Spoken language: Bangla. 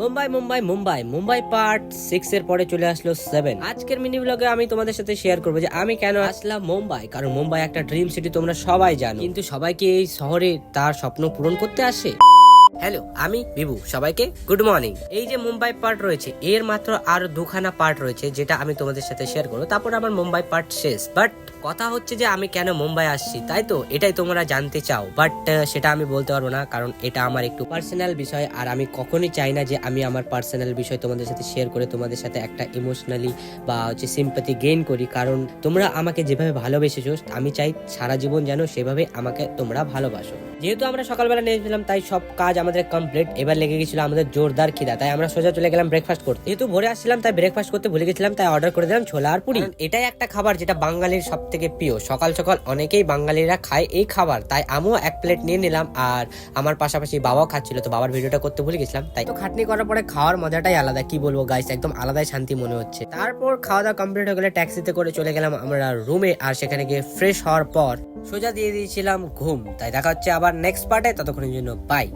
মুম্বাই মুম্বাই মুম্বাই মুম্বাই পার্ট 6 এর পরে চলে আসলো 7। আজকের মিনি ব্লগে আমি তোমাদের সাথে শেয়ার করবো যে আমি কেন আসলাম মুম্বাই। কারণ মুম্বাই একটা ড্রিম সিটি, তোমরা সবাই জানো, কিন্তু সবাইকে এই শহরে তার স্বপ্ন পূরণ করতে আসে। হ্যালো, আমি বিভু, সবাইকে গুড মর্নিং। এই যে মুম্বাই পার্ট রয়েছে, এর মাত্র আর দুখানা পার্ট রয়েছে যেটা আমি তোমাদের সাথে শেয়ার করবো, তারপর আমার মুম্বাই পার্ট শেষ। বাট কথা হচ্ছে যে আমি কেন মুম্বাই আসছি, তাই তো এটাই তোমরা জানতে চাও। বাট সেটা আমি বলতে পারবো না, কারণ এটা আমার একটু পার্সোনাল বিষয়, আর আমি কখনোই চাই না যে আমি আমার পার্সোনাল বিষয় তোমাদের সাথে শেয়ার করে তোমাদের সাথে একটা ইমোশনালি বা সিম্পাথি গেইন করি। কারণ তোমরা আমাকে যেভাবে ভালোবেসেছো, আমি চাই সারা জীবন যেন সেভাবে আমাকে তোমরা ভালোবাসো। যেহেতু আমরা সকালবেলা নেমেছিলাম, তাই সব কাজ আমাদের কমপ্লিট। এবার লেগে গেছিল আমাদের জোরদার খিদা, তাই আমরা সোজা চলে গেলাম ব্রেকফাস্ট করতে। যেহেতু ভোরে আসছিলাম, তাই ব্রেকফাস্ট করতে ভুলে গেছিলাম, তাই অর্ডার করে দিলাম ছোলা আর পুরি। এটাই একটা খাবার যেটা বাঙালির সব থেকে প্রিয়। সকাল সকাল অনেকেই বাঙালিরা খায় এই খাবার, তাই আমিও এক প্লেট নিয়ে নিলাম। আর আমার পাশাপাশি বাবাও খাচ্ছিল, তো বাবার ভিডিওটা করতে ভুলে গেছিলাম। তাই তো খাটনি করার পরে খাওয়ার মজাটাই আলাদা, কি বলবো গাইস, একদম আলাদাই শান্তি মনে হচ্ছে। তারপর খাওয়া দাওয়া কমপ্লিট হয়ে গেলে ট্যাক্সিতে করে চলে গেলাম আমরা রুমে। আর সেখানে গিয়ে ফ্রেশ হওয়ার পর সোজা দিয়ে দিয়েছিলাম ঘুম। তাই দেখা হচ্ছে আবার নেক্সট পার্টে, ততক্ষণের জন্য বাই।